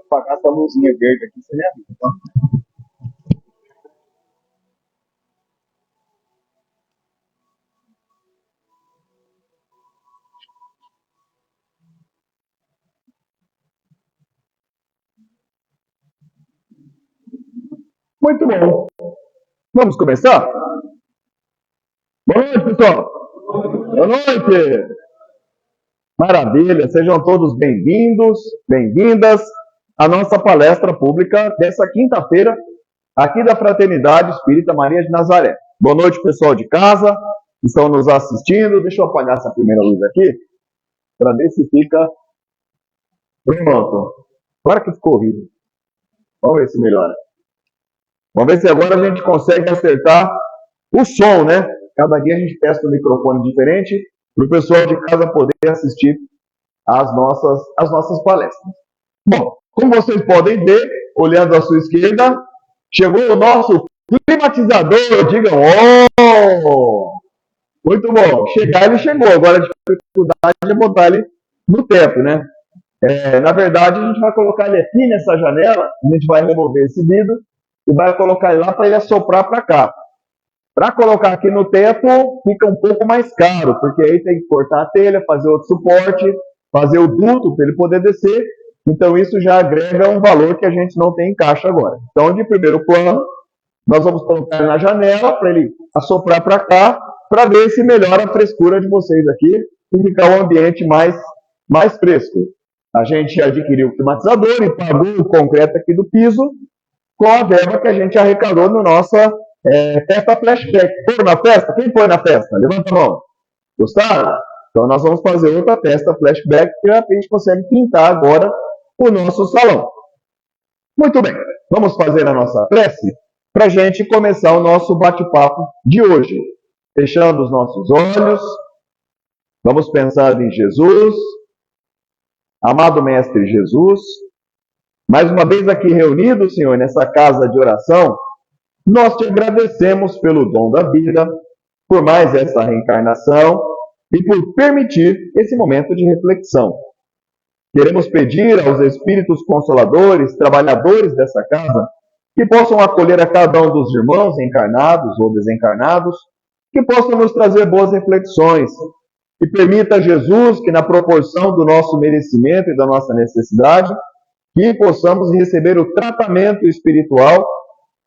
apagar essa luzinha verde aqui, você me avisa, tá? Muito bom. Vamos começar? Boa noite, pessoal. Boa noite. Maravilha. Sejam todos bem-vindos, bem-vindas à nossa palestra pública dessa quinta-feira, aqui da Fraternidade Espírita Maria de Nazaré. Boa noite, pessoal de casa, que estão nos assistindo. Deixa eu apagar essa primeira luz aqui, para ver se fica pronto. Agora que ficou horrível. Vamos ver se melhora. Vamos ver se agora a gente consegue acertar o som, né? Cada dia a gente testa um microfone diferente para o pessoal de casa poder assistir às nossas palestras. Bom, como vocês podem ver, olhando à sua esquerda, chegou o nosso climatizador. Digam, oh! Muito bom. Chegar, ele chegou. Agora a dificuldade é botar ele no teto, né? Na verdade, a gente vai colocar ele aqui nessa janela, a gente vai remover esse vidro e vai colocar ele lá para ele assoprar para cá. Para colocar aqui no teto, fica um pouco mais caro, porque aí tem que cortar a telha, fazer outro suporte, fazer o duto para ele poder descer. Então, isso já agrega um valor que a gente não tem em caixa agora. Então, de primeiro plano, nós vamos colocar na janela para ele assoprar para cá, para ver se melhora a frescura de vocês aqui e ficar um ambiente mais fresco. A gente adquiriu o climatizador e pagou o concreto aqui do piso com a verba que a gente arrecadou no nossa festa flashback. Foram na festa? Quem foi na festa? Levanta a mão. Gostaram? Então nós vamos fazer outra festa flashback que a gente consegue pintar agora o nosso salão. Muito bem, vamos fazer a nossa prece para a gente começar o nosso bate-papo de hoje. Fechando os nossos olhos, vamos pensar em Jesus, amado Mestre Jesus. Mais uma vez aqui reunidos, Senhor, nessa casa de oração, nós te agradecemos pelo dom da vida, por mais essa reencarnação e por permitir esse momento de reflexão. Queremos pedir aos espíritos consoladores, trabalhadores dessa casa, que possam acolher a cada um dos irmãos encarnados ou desencarnados, que possam nos trazer boas reflexões, e permita Jesus que, na proporção do nosso merecimento e da nossa necessidade, que possamos receber o tratamento espiritual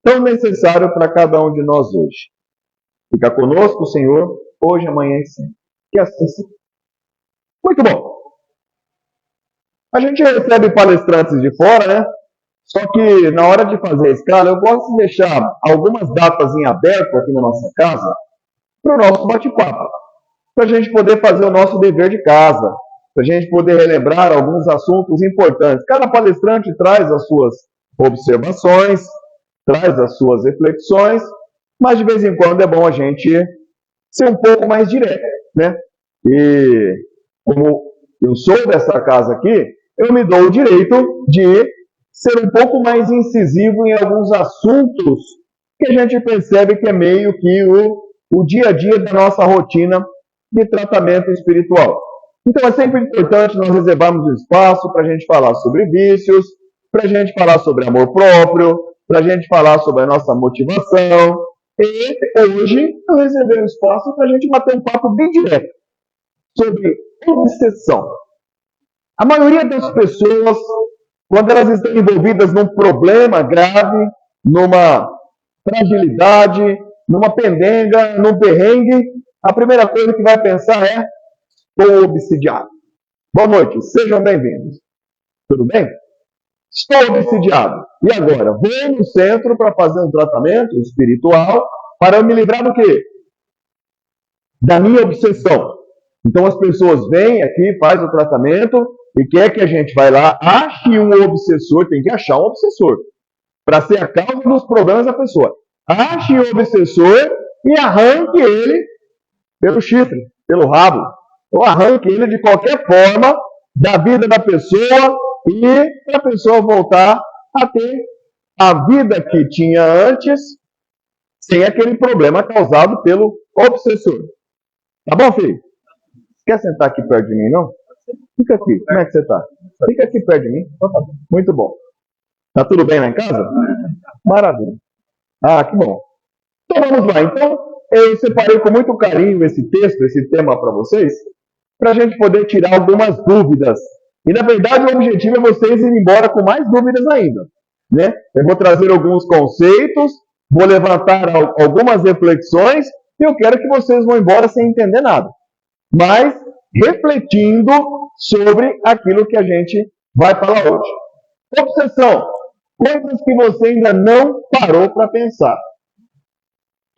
tão necessário para cada um de nós hoje. Fica conosco, Senhor, hoje, amanhã e sempre. Que assim seja. Muito bom. A gente recebe palestrantes de fora, né? Só que na hora de fazer a escala, eu gosto de deixar algumas datas em aberto aqui na nossa casa para o nosso bate-papo, para a gente poder fazer o nosso dever de casa, para a gente poder relembrar alguns assuntos importantes. Cada palestrante traz as suas observações, traz as suas reflexões, mas de vez em quando é bom a gente ser um pouco mais direto, né? E como eu sou dessa casa aqui, eu me dou o direito de ser um pouco mais incisivo em alguns assuntos que a gente percebe que é meio que o dia a dia da nossa rotina de tratamento espiritual. Então é sempre importante nós reservarmos um espaço para a gente falar sobre vícios, para a gente falar sobre amor próprio, para a gente falar sobre a nossa motivação. E hoje eu reservei um espaço para a gente bater um papo bem direto sobre obsessão. A maioria das pessoas, quando elas estão envolvidas num problema grave, numa fragilidade, numa pendenga, num perrengue, a primeira coisa que vai pensar é: estou obsidiado. Boa noite, sejam bem-vindos. Tudo bem? Estou obsidiado. E agora? Vou no centro para fazer um tratamento espiritual para me livrar do quê? Da minha obsessão. Então as pessoas vêm aqui, fazem o tratamento e quer que a gente vá lá, ache um obsessor, tem que achar um obsessor para ser a causa dos problemas da pessoa. Ache um obsessor e arranque ele pelo chifre, pelo rabo, ou arranque ele de qualquer forma da vida da pessoa e para a pessoa voltar a ter a vida que tinha antes, sem aquele problema causado pelo obsessor. Tá bom, filho? Quer sentar aqui perto de mim, não? Fica aqui. Como é que você está? Fica aqui perto de mim. Muito bom. Tá tudo bem lá em casa? Maravilha. Ah, que bom. Então vamos lá. Então, eu separei com muito carinho esse texto, esse tema para vocês, para a gente poder tirar algumas dúvidas. E, na verdade, o objetivo é vocês irem embora com mais dúvidas ainda. Né? Eu vou trazer alguns conceitos, vou levantar algumas reflexões, e eu quero que vocês vão embora sem entender nada. Mas refletindo sobre aquilo que a gente vai falar hoje. Obsessão. Coisas que você ainda não parou para pensar.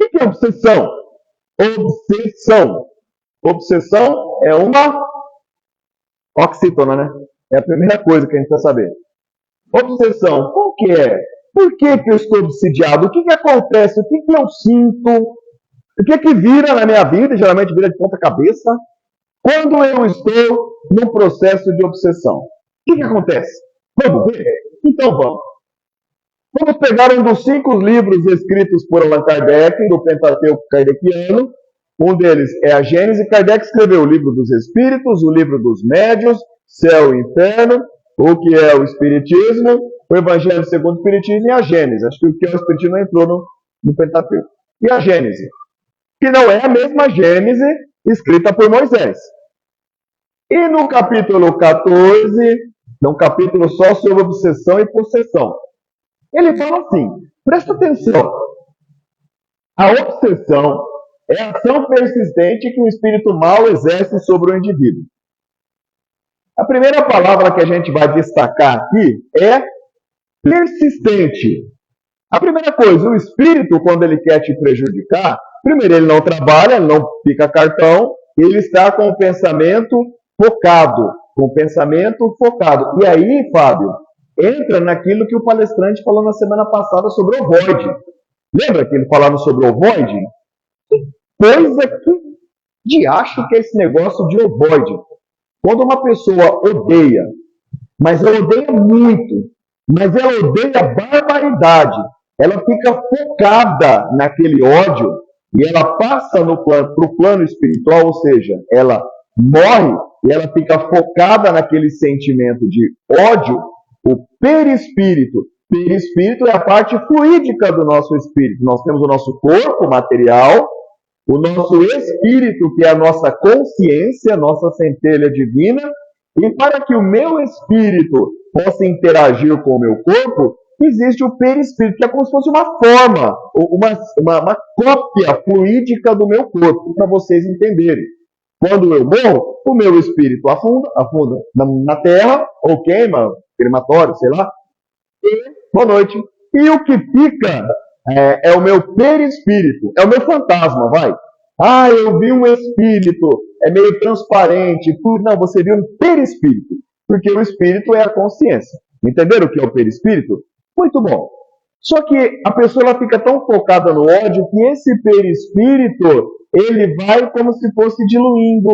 O que é obsessão? Obsessão. Obsessão é uma oxítona, né? É a primeira coisa que a gente precisa saber. Obsessão, qual que é? Por que eu estou obsidiado? O que acontece? O que eu sinto? O que vira na minha vida? Geralmente vira de ponta cabeça. Quando eu estou num processo de obsessão. O que acontece? Vamos ver? Então vamos. Vamos pegar um dos 5 livros escritos por Allan Kardec, do Pentateuco Kardeciano. Um deles é a Gênese. Kardec escreveu o livro dos Espíritos, o livro dos Médiuns, Céu e Inferno, o que é o Espiritismo, o Evangelho segundo o Espiritismo e a Gênese. Acho que o que é o Espiritismo entrou no Pentateuco. E a Gênese, que não é a mesma Gênese escrita por Moisés. E no capítulo 14, um capítulo só sobre obsessão e possessão, ele fala assim, presta atenção, a obsessão é a ação persistente que o espírito mau exerce sobre o indivíduo. A primeira palavra que a gente vai destacar aqui é persistente. A primeira coisa, o espírito, quando ele quer te prejudicar, primeiro, ele não trabalha, ele não pica cartão, ele está com o pensamento focado, E aí, Fábio, entra naquilo que o palestrante falou na semana passada sobre o ovoide. Lembra que ele falava sobre o ovoide? Coisa que diacho que é esse negócio de ovoide. Quando uma pessoa odeia, mas ela odeia muito, mas ela odeia barbaridade, ela fica focada naquele ódio e ela passa para o plano espiritual, ou seja, ela morre e ela fica focada naquele sentimento de ódio, o perispírito. Perispírito é a parte fluídica do nosso espírito. Nós temos o nosso corpo material, o nosso espírito, que é a nossa consciência, nossa centelha divina, e para que o meu espírito possa interagir com o meu corpo, existe o perispírito, que é como se fosse uma forma, uma cópia fluídica do meu corpo, para vocês entenderem. Quando eu morro, o meu espírito afunda na terra, ou queima, crematório, sei lá, e boa noite. E o que fica é o meu perispírito, é o meu fantasma, vai. Ah, eu vi um espírito, é meio transparente. Não, você viu um perispírito, porque o espírito é a consciência. Entenderam o que é o perispírito? Muito bom. Só que a pessoa ela fica tão focada no ódio que esse perispírito, ele vai como se fosse diluindo,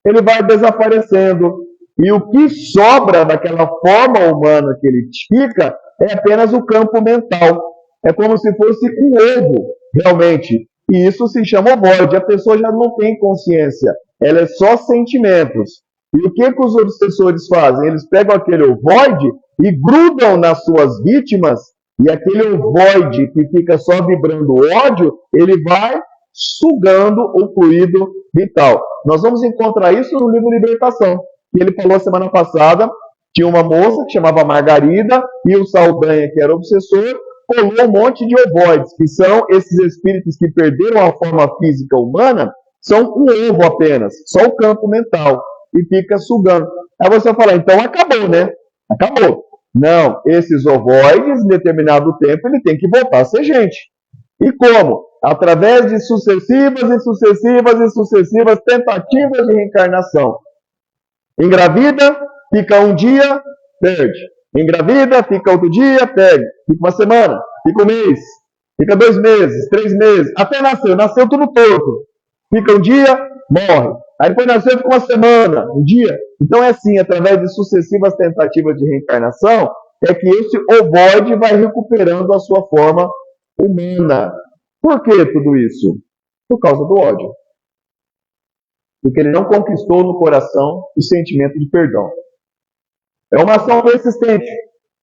ele vai desaparecendo. E o que sobra daquela forma humana que ele fica é apenas o campo mental. É como se fosse um ovo, realmente. E isso se chama ovoide. A pessoa já não tem consciência. Ela é só sentimentos. E o que os obsessores fazem? Eles pegam aquele ovoide e grudam nas suas vítimas. E aquele ovoide que fica só vibrando ódio, ele vai sugando o fluido vital. Nós vamos encontrar isso no livro Libertação, que ele falou semana passada. Tinha uma moça que chamava Margarida e o Saldanha, que era obsessor, colou um monte de ovoides, que são esses espíritos que perderam a forma física humana, são um ovo apenas, só o campo mental, e fica sugando. Aí você fala, então acabou, né? Acabou. Não, esses ovoides, em determinado tempo, ele tem que voltar a ser gente. E como? Através de sucessivas tentativas de reencarnação. Engravida, fica um dia, perde. Engravida, fica outro dia, perde. Fica uma semana, fica um mês, fica 2 meses, 3 meses, até nasceu tudo torto. Fica um dia, morre. Aí depois nasceu, fica uma semana, um dia. Então é assim, através de sucessivas tentativas de reencarnação, é que esse ovoide vai recuperando a sua forma humana. Por que tudo isso? Por causa do ódio. Porque ele não conquistou no coração o sentimento de perdão. É uma ação persistente.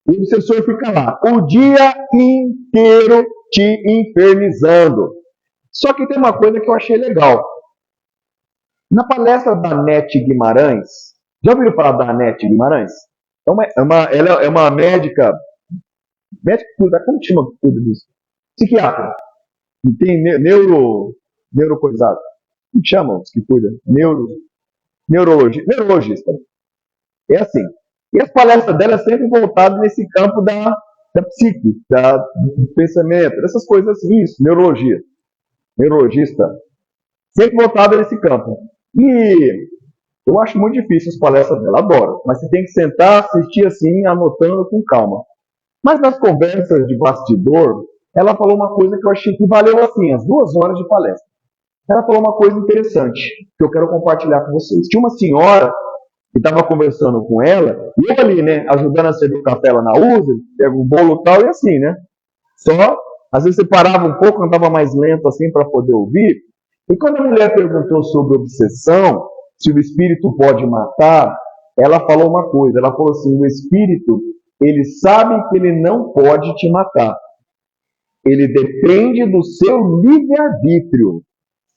O obsessor fica lá o dia inteiro te infernizando. Só que tem uma coisa que eu achei legal. Na palestra da Nete Guimarães, já ouviram falar da Nete Guimarães? Ela é uma médica que cuida, como chama que cuida disso? Psiquiatra. E tem neurocoisado. Como chamam os que cuidam? Neurologista. É assim. E as palestras dela sempre voltadas nesse campo da psique, do pensamento, dessas coisas assim, isso, neurologista. Sempre voltada nesse campo. E eu acho muito difícil as palestras dela, adoro. Mas você tem que sentar, assistir assim, anotando com calma. Mas nas conversas de bastidor, ela falou uma coisa que eu achei que valeu assim, as 2 horas de palestra. Ela falou uma coisa interessante, que eu quero compartilhar com vocês. Tinha uma senhora que estava conversando com ela, e eu ali, né, ajudando a servir o café lá na USA, pega um bolo e tal, e assim, né? Só, às vezes você parava um pouco, andava mais lento assim para poder ouvir. E quando a mulher perguntou sobre obsessão, se o espírito pode matar, ela falou uma coisa, ela falou assim, o espírito, ele sabe que ele não pode te matar. Ele depende do seu livre-arbítrio.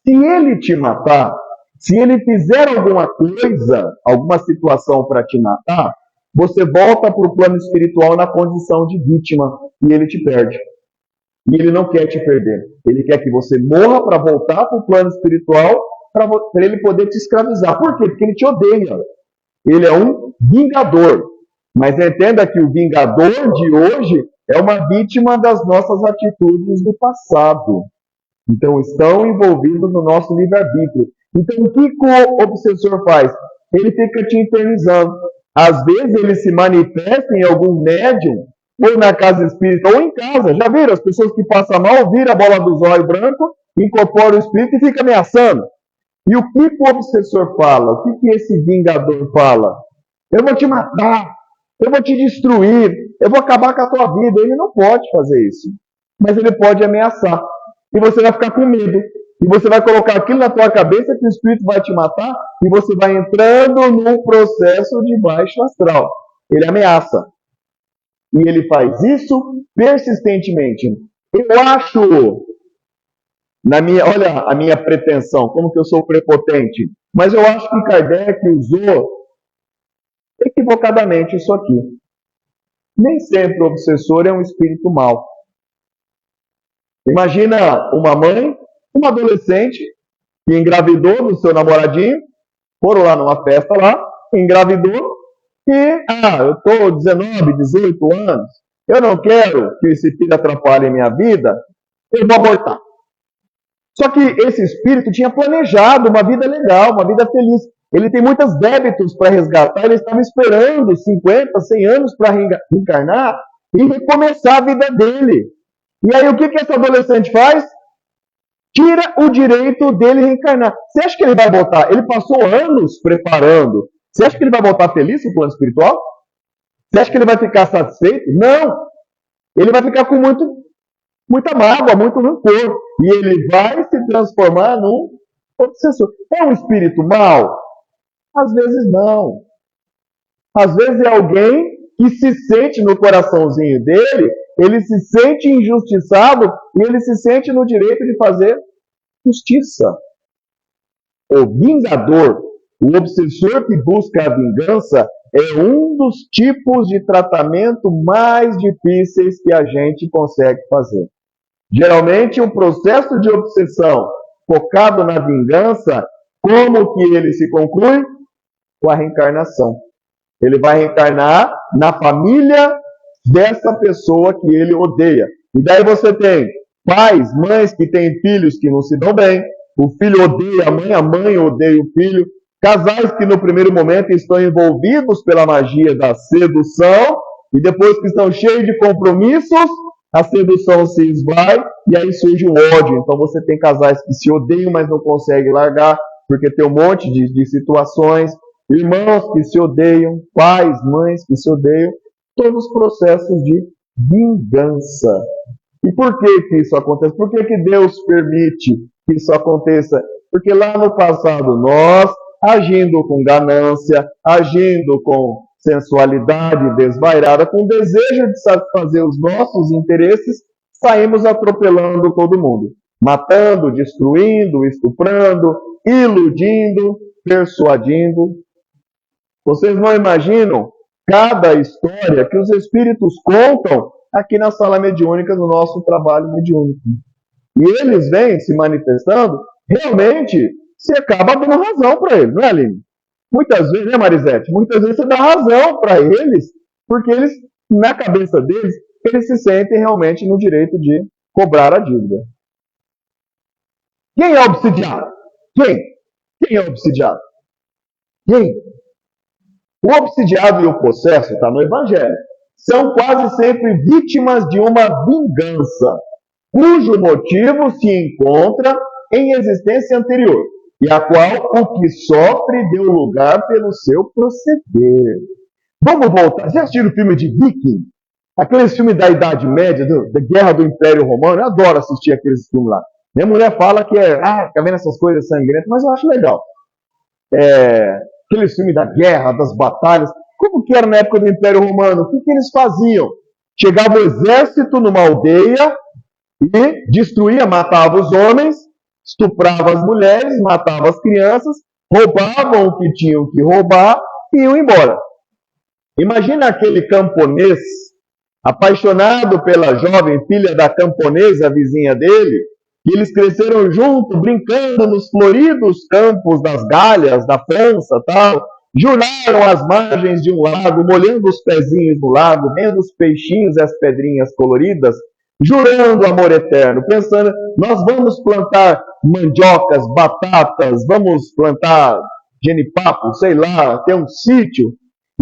Se ele te matar, se ele fizer alguma coisa, alguma situação para te matar, você volta para o plano espiritual na condição de vítima e ele te perde. E ele não quer te perder. Ele quer que você morra para voltar para o plano espiritual para ele poder te escravizar. Por quê? Porque ele te odeia. Ele é um vingador. Mas entenda que o vingador de hoje é uma vítima das nossas atitudes do passado. Então, estão envolvidos no nosso livre-arbítrio. Então, o que o obsessor faz? Ele fica te infernizando. Às vezes, ele se manifesta em algum médium, ou na casa espírita, ou em casa. Já viram? As pessoas que passam mal, viram a bola do zóio branco, incorporam o espírito e fica ameaçando. E o que o obsessor fala? O que esse vingador fala? Eu vou te matar, eu vou te destruir, eu vou acabar com a tua vida. Ele não pode fazer isso. Mas ele pode ameaçar. E você vai ficar com medo. E você vai colocar aquilo na tua cabeça que o espírito vai te matar e você vai entrando num processo de baixo astral. Ele ameaça. E ele faz isso persistentemente. Eu acho, olha a minha pretensão, como que eu sou prepotente. Mas eu acho que Kardec usou equivocadamente isso aqui. Nem sempre o obsessor é um espírito mau. Imagina uma mãe, uma adolescente, que engravidou do seu namoradinho, foram lá numa festa lá, engravidou, e, eu estou 19, 18 anos, eu não quero que esse filho atrapalhe a minha vida, eu vou abortar. Só que esse espírito tinha planejado uma vida legal, uma vida feliz. Ele tem muitos débitos para resgatar, ele estava esperando 50, 100 anos para reencarnar e recomeçar a vida dele. E aí o que essa adolescente faz? Tira o direito dele reencarnar. Você acha que ele vai voltar? Ele passou anos preparando. Você acha que ele vai voltar feliz no plano espiritual? Você acha que ele vai ficar satisfeito? Não. Ele vai ficar com muita mágoa, muito rancor. E ele vai se transformar num obsessor. É um espírito mau? Às vezes não. Às vezes é alguém que se sente no coraçãozinho dele, ele se sente injustiçado e ele se sente no direito de fazer justiça. O vingador, o obsessor que busca a vingança, é um dos tipos de tratamento mais difíceis que a gente consegue fazer. Geralmente, um processo de obsessão focado na vingança, como que ele se conclui? Com a reencarnação. Ele vai reencarnar na família dessa pessoa que ele odeia. E daí você tem pais, mães que têm filhos que não se dão bem, o filho odeia a mãe odeia o filho, casais que no primeiro momento estão envolvidos pela magia da sedução, e depois que estão cheios de compromissos, a sedução se esvai, e aí surge o ódio. Então você tem casais que se odeiam, mas não conseguem largar, porque tem um monte de situações, irmãos que se odeiam, pais, mães que se odeiam, todos os processos de vingança. E por que isso acontece? Por que Deus permite que isso aconteça? Porque lá no passado nós, agindo com ganância, agindo com sensualidade desvairada, com desejo de satisfazer os nossos interesses, saímos atropelando todo mundo, matando, destruindo, estuprando, iludindo, persuadindo. Vocês não imaginam cada história que os espíritos contam aqui na sala mediúnica, no nosso trabalho mediúnico. E eles vêm se manifestando, realmente se acaba dando razão para eles, não é, Aline? Muitas vezes, né, Marisete? Muitas vezes você dá razão para eles, porque eles, na cabeça deles, eles se sentem realmente no direito de cobrar a dívida. Quem é obsidiado? Quem? Quem é obsidiado? Quem? O obsidiado e o possesso, está no Evangelho, são quase sempre vítimas de uma vingança, cujo motivo se encontra em existência anterior, e a qual o que sofre deu lugar pelo seu proceder. Vamos voltar. Já assistiram o filme de Viking? Aqueles filmes da Idade Média, da Guerra do Império Romano? Eu adoro assistir aqueles filmes lá. Minha mulher fala que fica vendo essas coisas sangrentas, mas eu acho legal. Aqueles filmes da guerra, das batalhas. Como que era na época do Império Romano? O que eles faziam? Chegava o exército numa aldeia e destruía, matava os homens, estuprava as mulheres, matava as crianças, roubavam o que tinham que roubar e iam embora. Imagina aquele camponês apaixonado pela jovem filha da camponesa vizinha dele, que eles cresceram juntos, brincando nos floridos campos das Galhas, da França, tal. Juraram às margens de um lago, molhando os pezinhos no lago, vendo os peixinhos e as pedrinhas coloridas, jurando amor eterno, pensando, nós vamos plantar mandiocas, batatas, vamos plantar genipapo, sei lá, ter um sítio.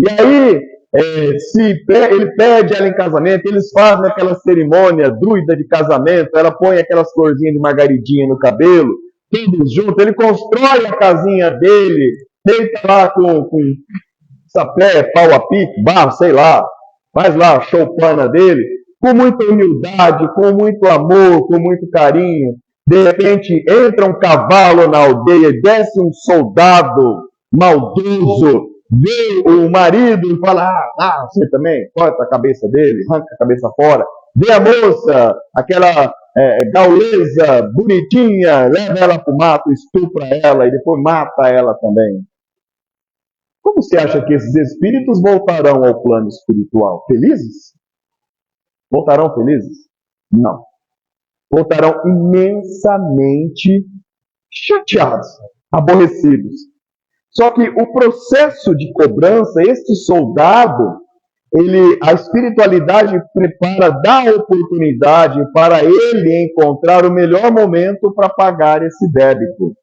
E aí, ele pede ela em casamento, eles fazem aquela cerimônia druida de casamento, ela põe aquelas florzinhas de margaridinha no cabelo, todos juntos, ele constrói a casinha dele, deita lá com sapé, pau a pique, barro, sei lá, faz lá a choupana dele, com muita humildade, com muito amor, com muito carinho. De repente, entra um cavalo na aldeia, desce um soldado maldoso, vê o marido e fala, você também, corta a cabeça dele, arranca a cabeça fora. Vê a moça, aquela gaulesa, bonitinha, leva ela para o mato, estupra ela e depois mata ela também. Como você acha que esses espíritos voltarão ao plano espiritual? Felizes? Voltarão felizes? Não. Voltarão imensamente chateados, aborrecidos. Só que o processo de cobrança, este soldado, a espiritualidade prepara, dá oportunidade para ele encontrar o melhor momento para pagar esse débito.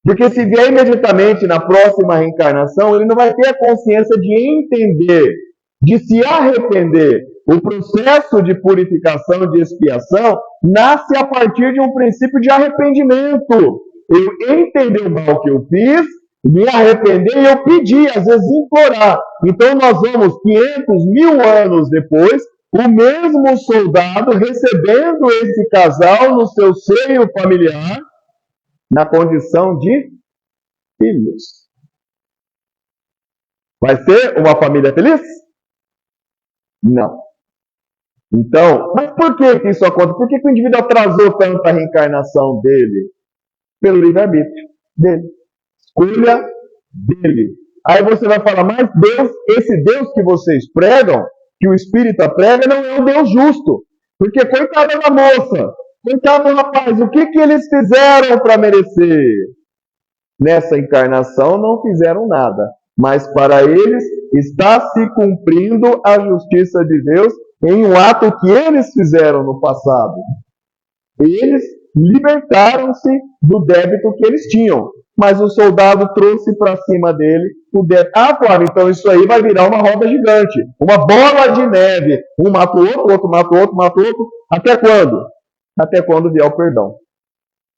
Porque se vier imediatamente na próxima reencarnação, ele não vai ter a consciência de entender, de se arrepender. O processo de purificação, de expiação, nasce a partir de um princípio de arrependimento. Eu entendi o mal que eu fiz, me arrepender e eu pedir, às vezes implorar. Então nós vamos 500, 1000 anos depois, o mesmo soldado recebendo esse casal no seu seio familiar, na condição de filhos. Vai ser uma família feliz? Não. Então, mas por que isso acontece? Por que o indivíduo atrasou tanto a reencarnação dele? Pelo livre-arbítrio dele. Escolha dele. Aí você vai falar, mas Deus, esse Deus que vocês pregam, que o espírita prega, não é um Deus justo. Porque coitada da moça, coitado do rapaz, o que eles fizeram para merecer? Nessa encarnação não fizeram nada. Mas para eles está se cumprindo a justiça de Deus em um ato que eles fizeram no passado. Eles libertaram-se do débito que eles tinham. Mas o soldado trouxe para cima dele o débito. Flávio, então isso aí vai virar uma roda gigante. Uma bola de neve. Um mata o outro, outro mata o outro, mata o outro. Até quando? Até quando vier o perdão.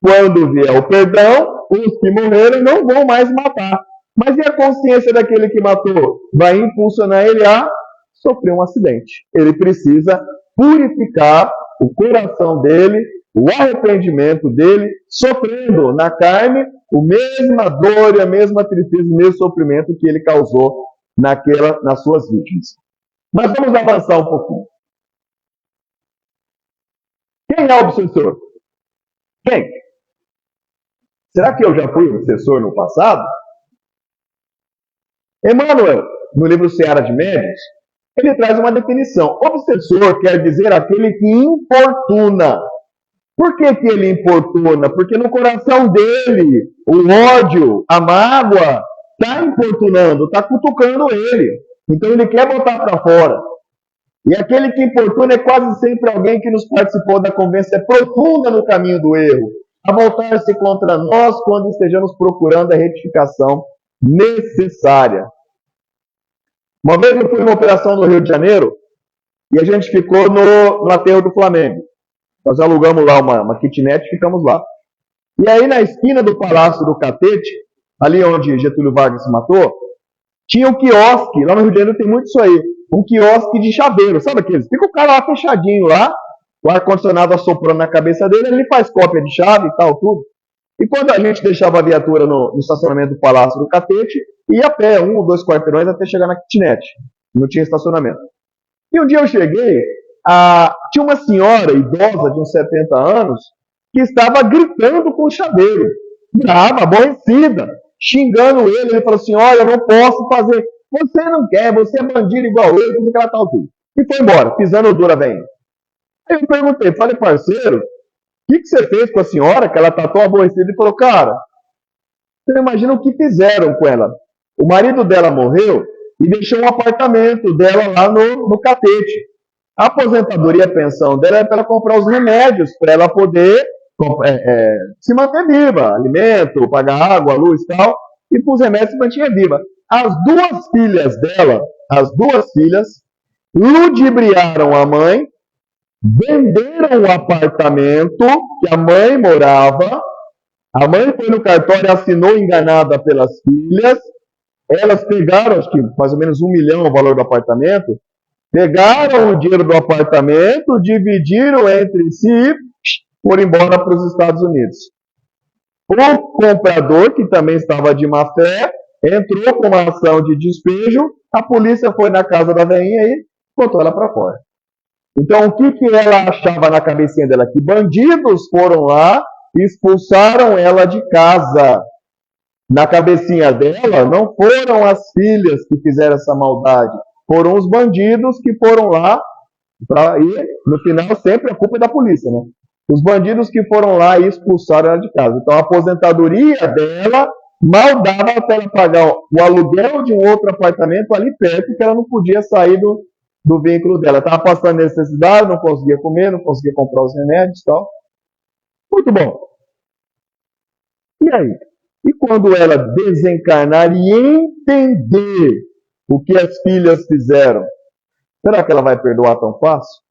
Quando vier o perdão, os que morreram não vão mais matar. Mas e a consciência daquele que matou? Vai impulsionar ele a sofrer um acidente. Ele precisa purificar o coração dele, o arrependimento dele, sofrendo na carne a mesma dor e a mesma tristeza, o mesmo sofrimento que ele causou nas suas vítimas. Mas vamos avançar um pouquinho. Quem é o obsessor? Quem? Será que eu já fui obsessor no passado? Emmanuel, no livro Seara de Médiuns, ele traz uma definição. Obsessor quer dizer aquele que importuna. Por que ele importuna? Porque no coração dele, o ódio, a mágoa, está importunando, está cutucando ele. Então ele quer botar para fora. E aquele que importuna é quase sempre alguém que nos participou da convivência profunda no caminho do erro, a voltar-se contra nós quando estejamos procurando a retificação necessária. Uma vez eu fui numa operação no Rio de Janeiro e a gente ficou no aterro do Flamengo. Nós alugamos lá uma kitnet e ficamos lá. E aí na esquina do Palácio do Catete, ali onde Getúlio Vargas se matou, tinha um quiosque, lá no Rio de Janeiro tem muito isso aí, um quiosque de chaveiro, sabe aqueles? Fica o cara lá fechadinho lá, o ar-condicionado assoprando na cabeça dele, ele faz cópia de chave e tal, tudo. E quando a gente deixava a viatura no estacionamento do Palácio do Catete, ia a pé, 1 ou 2 quarteirões até chegar na kitnet. Não tinha estacionamento. E um dia eu cheguei, tinha uma senhora idosa de uns 70 anos que estava gritando com o chaveiro, brava, aborrecida, xingando ele. Ele falou assim: olha, eu não posso fazer, você não quer, você é bandido igual ele, tudo aquela tal tudo. E foi embora, pisando dura, velho. Aí eu perguntei, falei, parceiro, o que você fez com a senhora, que ela está tão aborrecida? Ele falou, cara, você não imagina o que fizeram com ela. O marido dela morreu e deixou um apartamento dela lá no Catete. A aposentadoria e a pensão dela é para ela comprar os remédios, para ela poder se manter viva, alimento, pagar água, luz e tal, e para os remédios se mantinha viva. As duas filhas, ludibriaram a mãe, venderam o apartamento que a mãe morava, a mãe foi no cartório, assinou enganada pelas filhas, elas pegaram, acho que mais ou menos 1 milhão o valor do apartamento, pegaram o dinheiro do apartamento, dividiram entre si e foram embora para os Estados Unidos. O comprador, que também estava de má fé, entrou com uma ação de despejo, a polícia foi na casa da velhinha e botou ela para fora. Então, o que ela achava na cabecinha dela? Que bandidos foram lá e expulsaram ela de casa. Na cabecinha dela, não foram as filhas que fizeram essa maldade, foram os bandidos que foram lá, e no final sempre a culpa é da polícia, né? Os bandidos que foram lá e expulsaram ela de casa. Então a aposentadoria dela mal dava para ela pagar o aluguel de um outro apartamento ali perto, que ela não podia sair do vínculo dela. Estava passando necessidade, não conseguia comer, não conseguia comprar os remédios e tal. Muito bom. E aí? E quando ela desencarnar e entender o que as filhas fizeram, será que ela vai perdoar tão fácil?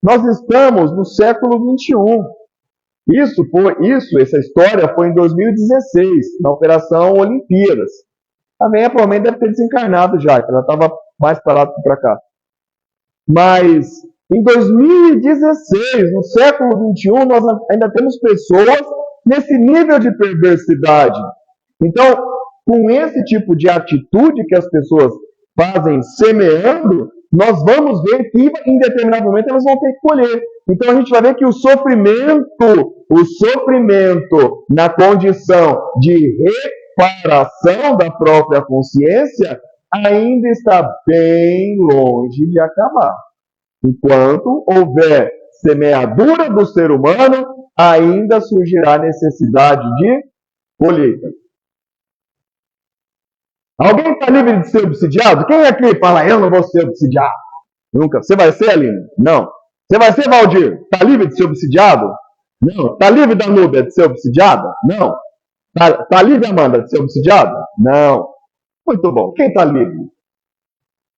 Nós estamos no século XXI. Essa história foi em 2016, na Operação Olimpíadas. A Venha provavelmente deve ter desencarnado já, que ela estava mais para lá do que para cá. Mas em 2016, no século XXI, nós ainda temos pessoas nesse nível de perversidade. Então, com esse tipo de atitude que as pessoas fazem semeando, nós vamos ver que em determinado momento elas vão ter que colher. Então a gente vai ver que o sofrimento na condição de reparação da própria consciência ainda está bem longe de acabar. Enquanto houver semeadura do ser humano, ainda surgirá a necessidade de colheita. Alguém está livre de ser obsidiado? Quem aqui fala, eu não vou ser obsidiado? Nunca. Você vai ser, Aline? Não. Você vai ser, Valdir? Está livre de ser obsidiado? Não. Está livre da Núbia de ser obsidiada? Não. Está livre, Amanda, de ser obsidiada? Não. Muito bom. Quem está livre?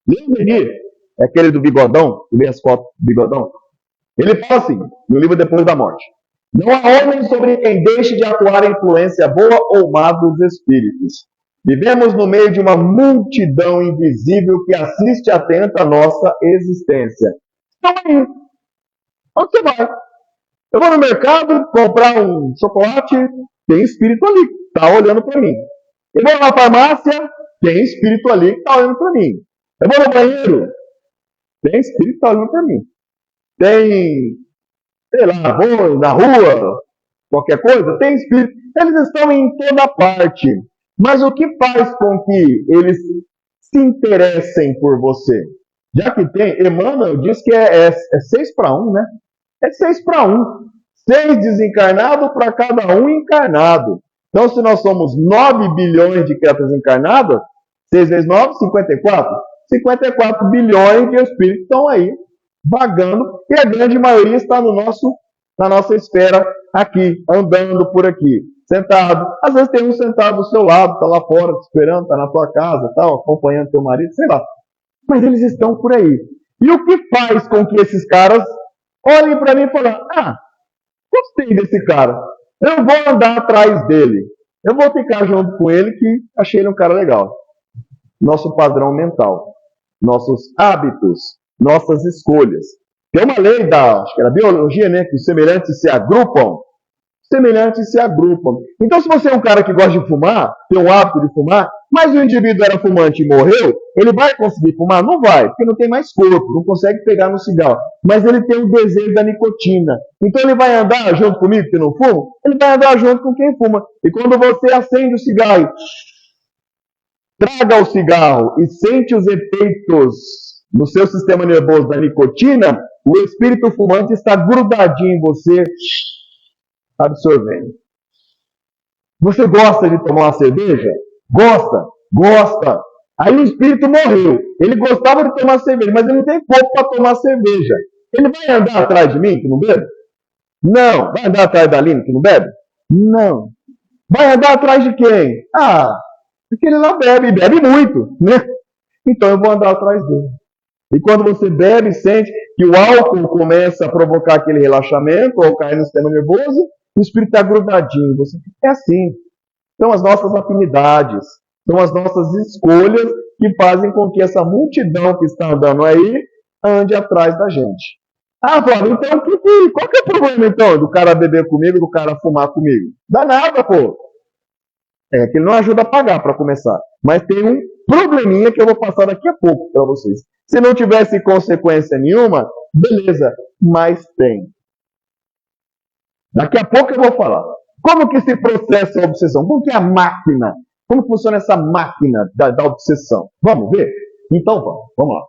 Leon é aquele do bigodão, que lê as fotos do bigodão. Ele fala assim, no livro Depois da Morte: não há homem sobre quem deixe de atuar a influência boa ou má dos espíritos. Vivemos no meio de uma multidão invisível que assiste atenta à nossa existência. Então aí, onde você vai? Eu vou no mercado comprar um chocolate, tem espírito ali, está olhando para mim. Eu vou na farmácia, Tem espírito ali que está olhando para mim. Eu vou no banheiro, tem espírito que está olhando para mim. Tem, sei lá, vou na rua, qualquer coisa, tem espírito. Eles estão em toda parte. Mas o que faz com que eles se interessem por você? Já que tem, Emmanuel diz que é 6 para 1, né? É 6 para 1. 6 desencarnados para cada um encarnado. Então, se nós somos 9 bilhões de criaturas encarnadas, 6 vezes 9, 54. 54 bilhões de espíritos estão aí, vagando, e a grande maioria está na nossa esfera aqui, andando por aqui, sentado. Às vezes tem um sentado do seu lado, está lá fora, te esperando, está na tua casa, tal, acompanhando teu marido, sei lá. Mas eles estão por aí. E o que faz com que esses caras olhem para mim e falem, gostei desse cara, eu vou andar atrás dele, eu vou ficar junto com ele que achei ele um cara legal. Nosso padrão mental, nossos hábitos, nossas escolhas. Tem uma lei acho que era biologia, né, que os semelhantes se agrupam. Semelhantes se agrupam. Então, se você é um cara que gosta de fumar, tem um hábito de fumar, mas o indivíduo era fumante e morreu, ele vai conseguir fumar? Não vai, porque não tem mais corpo, não consegue pegar no cigarro. Mas ele tem o desejo da nicotina. Então, ele vai andar junto comigo que não fumo? Ele vai andar junto com quem fuma. E quando você acende o cigarro, traga o cigarro e sente os efeitos no seu sistema nervoso da nicotina, o espírito fumante está grudadinho em você, absorvendo. Você gosta de tomar uma cerveja? Gosta. Aí o espírito morreu. Ele gostava de tomar cerveja, mas ele não tem corpo para tomar cerveja. Ele vai andar atrás de mim, que não bebe? Não. Vai andar atrás da Aline, que não bebe? Não. Vai andar atrás de quem? Porque ele lá bebe muito, né? Então eu vou andar atrás dele. E quando você bebe, sente que o álcool começa a provocar aquele relaxamento, ou cair no sistema nervoso, o espírito está grudadinho. É assim. São as nossas afinidades, são as nossas escolhas que fazem com que essa multidão que está andando aí ande atrás da gente. Flávio, então qual que é o problema então do cara beber comigo, do cara fumar comigo? Dá nada, pô. Que ele não ajuda a pagar para começar. Mas tem um probleminha que eu vou passar daqui a pouco para vocês. Se não tivesse consequência nenhuma, beleza, mas tem. Daqui a pouco eu vou falar. Como que se processa a obsessão? Como que é a máquina? Como funciona essa máquina da obsessão? Vamos ver? Então vamos lá.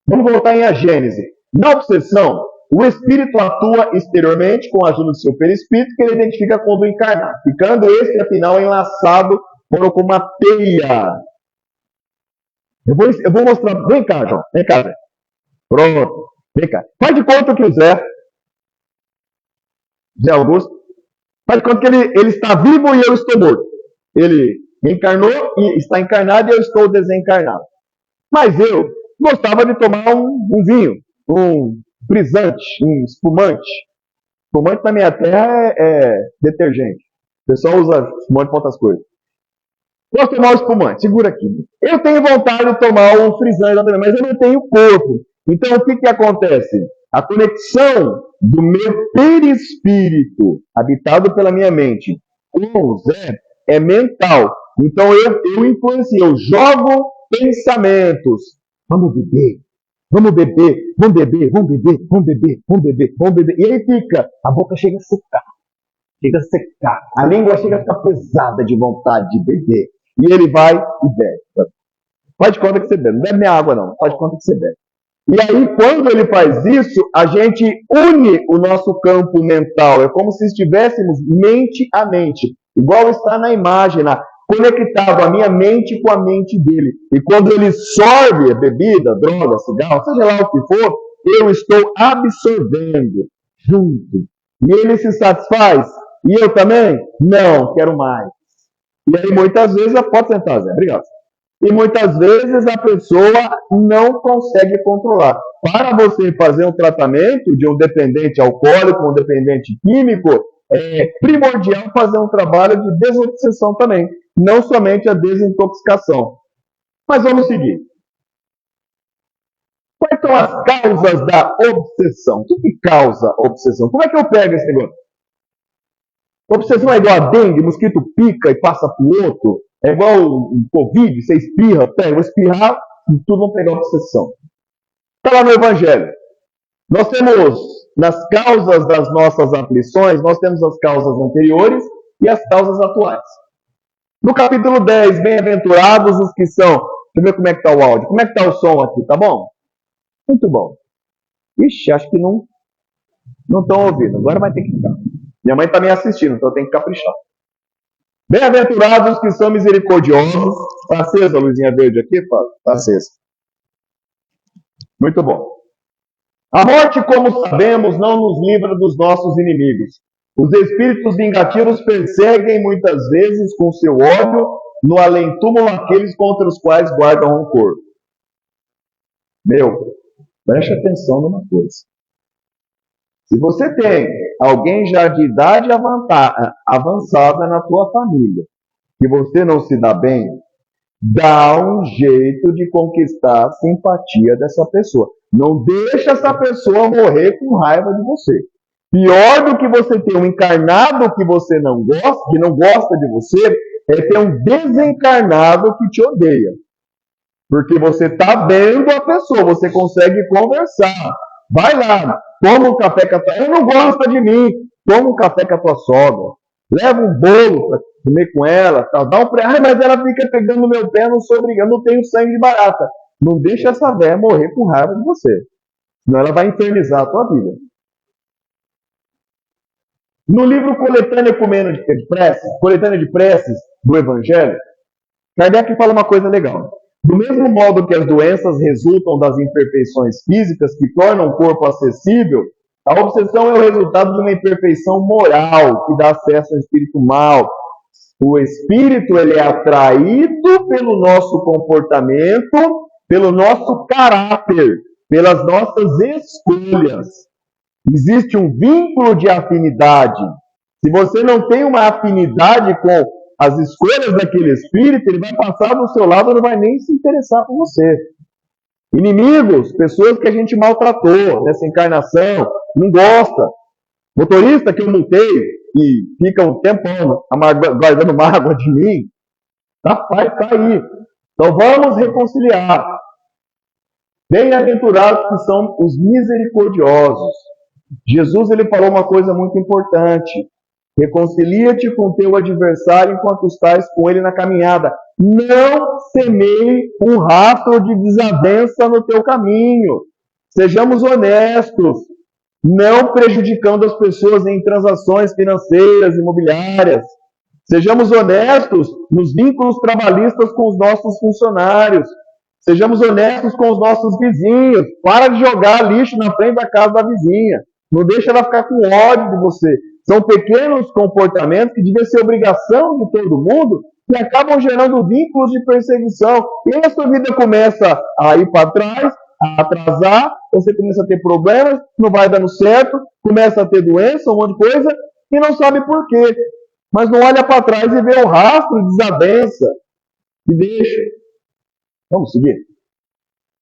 Vamos voltar em A Gênese. Na obsessão, o espírito atua exteriormente com a ajuda do seu perispírito, que ele identifica quando encarnar, ficando esse, afinal, enlaçado com uma teia. Eu vou mostrar. Vem cá, João. Vem cá, Zé. Pronto. Vem cá. Faz de conta que o Zé Augusto, faz de conta que ele está vivo e eu estou morto. Ele encarnou e está encarnado e eu estou desencarnado. Mas eu gostava de tomar um vinho, um frisante, um espumante. Espumante na minha terra é detergente. O pessoal usa espumante para outras coisas. Gosto de tomar um espumante, segura aqui. Eu tenho vontade de tomar um frisante, mas eu não tenho corpo. Então o que acontece? A conexão do meu perispírito, habitado pela minha mente, com o Zé, é mental. Então eu influencio, eu jogo pensamentos. Vamos beber. E aí fica, a boca chega a secar. A língua chega a ficar pesada de vontade de beber. E ele vai e bebe. Faz de conta que você bebe. Não bebe minha água, não. Faz de conta que você bebe. E aí, quando ele faz isso, a gente une o nosso campo mental. É como se estivéssemos mente a mente. Igual está na imagem, conectado a minha mente com a mente dele. E quando ele sorve a bebida, droga, cigarro, seja lá o que for, eu estou absorvendo junto. E ele se satisfaz. E eu também? Não, quero mais. E aí, muitas vezes, pode sentar, Zé. Obrigado. E muitas vezes a pessoa não consegue controlar. Para você fazer um tratamento de um dependente alcoólico, um dependente químico, é primordial fazer um trabalho de desobsessão também. Não somente a desintoxicação. Mas vamos seguir. Quais são as causas da obsessão? O que causa obsessão? Como é que eu pego esse negócio? Obsessão é igual a dengue, mosquito pica e passa para o outro. É igual o Covid, você espirra, pega, vou espirrar, e tudo vão pegar obsessão. Está lá no Evangelho. Nós temos, nas causas das nossas aflições, nós temos as causas anteriores e as causas atuais. No capítulo 10, bem-aventurados os que são... Deixa eu ver como é que está o áudio. Como é que está o som aqui, tá bom? Muito bom. Ixi, acho que não estão ouvindo. Agora vai ter que ficar. Minha mãe está me assistindo, então eu tenho que caprichar. Bem-aventurados os que são misericordiosos. Está acesa a luzinha verde aqui, Fábio? Está acesa. Muito bom. A morte, como sabemos, não nos livra dos nossos inimigos. Os espíritos vingativos perseguem muitas vezes com seu ódio no além-túmulo aqueles contra os quais guardam rancor. Meu, preste atenção numa coisa. Se você tem alguém já de idade avançada na tua família, que você não se dá bem, dá um jeito de conquistar a simpatia dessa pessoa. Não deixa essa pessoa morrer com raiva de você. Pior do que você ter um encarnado que você não gosta, que não gosta de você, é ter um desencarnado que te odeia. Porque você está vendo a pessoa, você consegue conversar. Vai lá, toma um café com a tua... Ela não gosta de mim, toma um café com a tua sogra. Leva um bolo para comer com ela, tal. Dá um pre... Ai, mas ela fica pegando no meu pé, não sou obrigado, não tenho sangue de barata. Não deixa essa véia morrer com raiva de você. Senão ela vai infernizar a tua vida. No livro Coletânea de Preces do Evangelho, Kardec fala uma coisa legal. Do mesmo modo que as doenças resultam das imperfeições físicas que tornam o corpo acessível, a obsessão é o resultado de uma imperfeição moral que dá acesso ao espírito mau. O espírito ele é atraído pelo nosso comportamento, pelo nosso caráter, pelas nossas escolhas. Existe um vínculo de afinidade. Se você não tem uma afinidade com as escolhas daquele espírito, ele vai passar do seu lado e não vai nem se interessar por você. Inimigos, pessoas que a gente maltratou nessa encarnação, não gosta. Motorista que eu multei e fica um tempão guardando mágoa de mim, tá aí. Então vamos reconciliar. Bem-aventurados que são os misericordiosos. Jesus ele falou uma coisa muito importante. Reconcilia-te com teu adversário enquanto estás com ele na caminhada. Não semeie um rastro de desavença no teu caminho. Sejamos honestos, não prejudicando as pessoas em transações financeiras, imobiliárias. Sejamos honestos nos vínculos trabalhistas com os nossos funcionários. Sejamos honestos com os nossos vizinhos. Para de jogar lixo na frente da casa da vizinha. Não deixa ela ficar com ódio de você. São pequenos comportamentos que devem ser obrigação de todo mundo que acabam gerando vínculos de perseguição. E aí a sua vida começa a ir para trás, a atrasar, você começa a ter problemas, não vai dando certo, começa a ter doença, um monte de coisa, e não sabe por quê. Mas não olha para trás e vê o rastro de desavença. E deixa. Vamos seguir?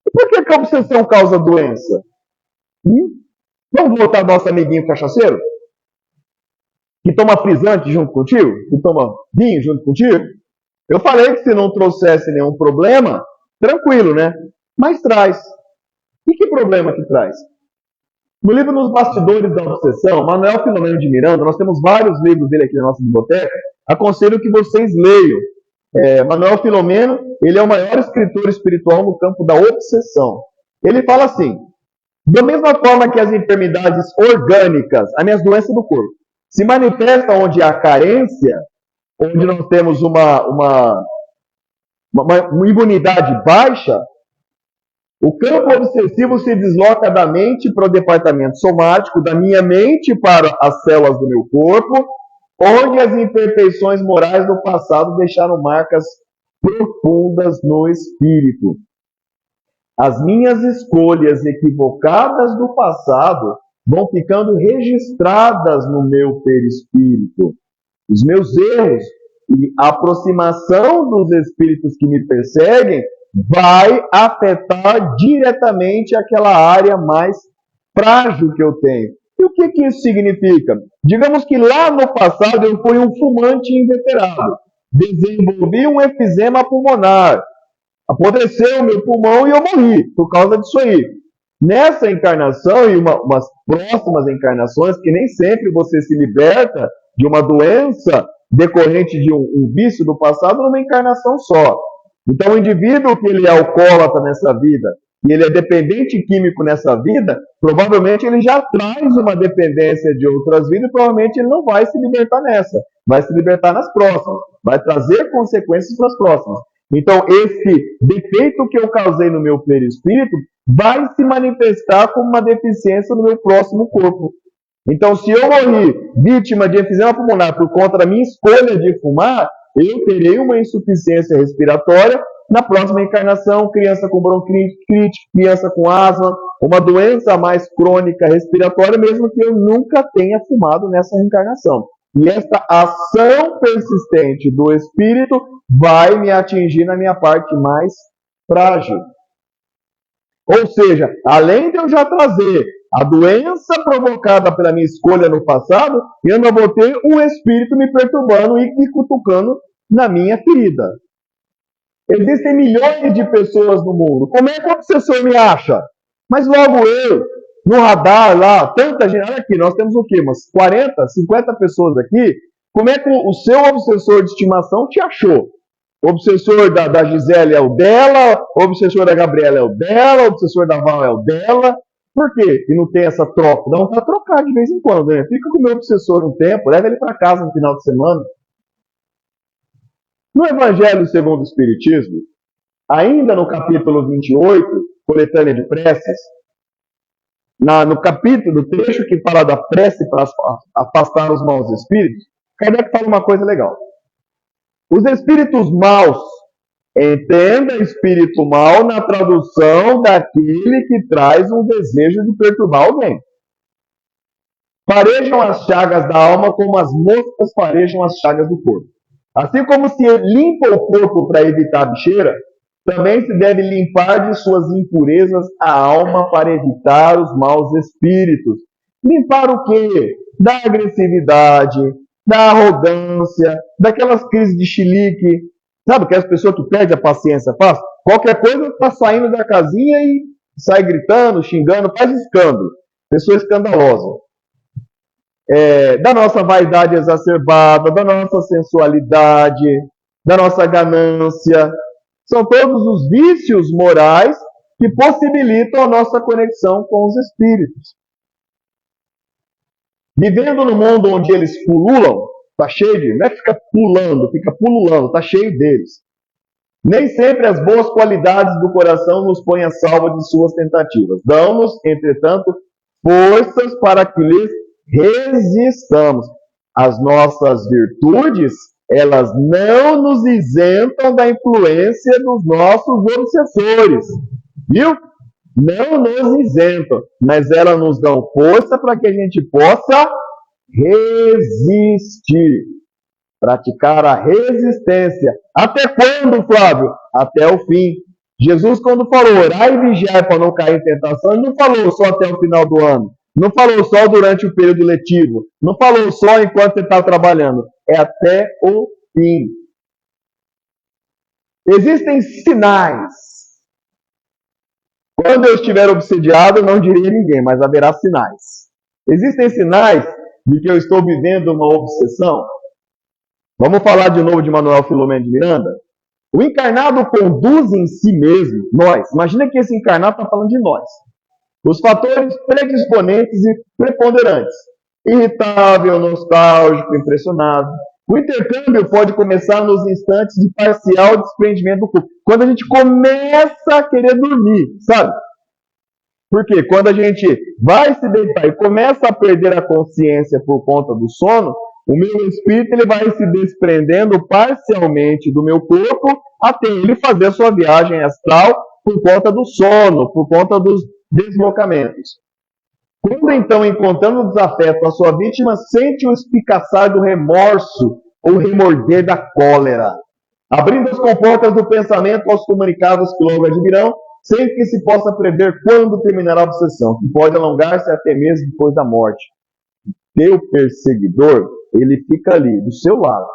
E por que a obsessão causa doença? Vamos voltar ao nosso amiguinho cachaceiro? Que toma frisante junto contigo? Que toma vinho junto contigo? Eu falei que se não trouxesse nenhum problema, tranquilo, né? Mas traz. E que problema que traz? No livro Nos Bastidores da Obsessão, Manuel Filomeno de Miranda, nós temos vários livros dele aqui na nossa biblioteca, aconselho que vocês leiam. Manuel Filomeno, ele é o maior escritor espiritual no campo da obsessão. Ele fala assim, da mesma forma que as enfermidades orgânicas, as minhas doenças do corpo, se manifestam onde há carência, onde nós temos uma imunidade baixa, o campo obsessivo se desloca da mente para o departamento somático, da minha mente para as células do meu corpo, onde as imperfeições morais do passado deixaram marcas profundas no espírito. As minhas escolhas equivocadas do passado vão ficando registradas no meu perispírito. Os meus erros e a aproximação dos espíritos que me perseguem vai afetar diretamente aquela área mais frágil que eu tenho. E o que isso significa? Digamos que lá no passado eu fui um fumante inveterado. desenvolvi um efizema pulmonar, apodreceu o meu pulmão e eu morri por causa disso aí. Nessa encarnação e umas próximas encarnações, que nem sempre você se liberta de uma doença decorrente de um vício do passado numa encarnação só. Então, o indivíduo que ele é alcoólatra nessa vida e ele é dependente químico nessa vida, provavelmente ele já traz uma dependência de outras vidas e provavelmente ele não vai se libertar nessa, vai se libertar nas próximas, vai trazer consequências para as próximas. Então, esse defeito que eu causei no meu perispírito vai se manifestar como uma deficiência no meu próximo corpo. Então, se eu morri vítima de efizema pulmonar por conta da minha escolha de fumar, eu terei uma insuficiência respiratória na próxima encarnação, criança com bronquite, criança com asma, uma doença mais crônica respiratória, mesmo que eu nunca tenha fumado nessa reencarnação. E esta ação persistente do espírito vai me atingir na minha parte mais frágil. Ou seja, além de eu já trazer a doença provocada pela minha escolha no passado, eu ainda vou ter um espírito me perturbando e me cutucando na minha ferida. Existem milhões de pessoas no mundo. Como é que o obsessor me acha? Mas logo eu, no radar lá, tanta gente. Olha aqui, nós temos o quê? Umas 40, 50 pessoas aqui. Como é que o seu obsessor de estimação te achou? O obsessor da Gisele é o dela, o obsessor da Gabriela é o dela, o obsessor da Val é o dela. Por quê? E não tem essa troca? Dá vontade de trocar de vez em quando, né? Fica com o meu obsessor um tempo, leva ele para casa no final de semana. No Evangelho segundo o Espiritismo, ainda no capítulo 28, coletânea de preces, no capítulo, do trecho que fala da prece para afastar os maus espíritos, Kardec fala uma coisa legal. Os espíritos maus, entenda espírito mau na tradução daquele que traz um desejo de perturbar alguém. Farejam as chagas da alma como as moscas farejam as chagas do corpo. Assim como se limpa o corpo para evitar a bicheira, também se deve limpar de suas impurezas a alma para evitar os maus espíritos. Limpar o quê? Da agressividade, da arrogância, daquelas crises de chilique. Sabe aquelas pessoas que perdem a paciência fácil? Qualquer coisa está saindo da casinha e sai gritando, xingando, faz escândalo. Pessoa escandalosa. Da nossa vaidade exacerbada, da nossa sensualidade, da nossa ganância. São todos os vícios morais que possibilitam a nossa conexão com os espíritos. Vivendo no mundo onde eles pululam, está cheio de... Não é que fica pululando, está cheio deles. Nem sempre as boas qualidades do coração nos põem a salvo de suas tentativas. Dão-nos, entretanto, forças para que lhes resistamos. As nossas virtudes, elas não nos isentam da influência dos nossos obsessores. Viu? Não nos isentam, mas elas nos dão força para que a gente possa resistir. Praticar a resistência. Até quando, Flávio? Até o fim. Jesus, quando falou orar e vigiar para não cair em tentação, ele não falou só até o final do ano. Não falou só durante o período letivo. Não falou só enquanto você está trabalhando. É até o fim. Existem sinais. Quando eu estiver obsediado, não direi a ninguém, mas haverá sinais. Existem sinais de que eu estou vivendo uma obsessão? Vamos falar de novo de Manuel Filomeno de Miranda? O encarnado conduz em si mesmo, nós. Imagina que esse encarnado está falando de nós. Os fatores predisponentes e preponderantes. Irritável, nostálgico, impressionado. O intercâmbio pode começar nos instantes de parcial desprendimento do corpo. Quando a gente começa a querer dormir, sabe? Porque quando a gente vai se deitar e começa a perder a consciência por conta do sono, o meu espírito ele vai se desprendendo parcialmente do meu corpo até ele fazer a sua viagem astral por conta do sono, por conta dos deslocamentos. Quando então, encontrando desafeto, a sua vítima sente o espicaçar do remorso ou remorder da cólera, abrindo as comportas do pensamento aos comunicados que logo advirão, sem que se possa prever quando terminará a obsessão, que pode alongar-se até mesmo depois da morte. Teu perseguidor, ele fica ali, do seu lado.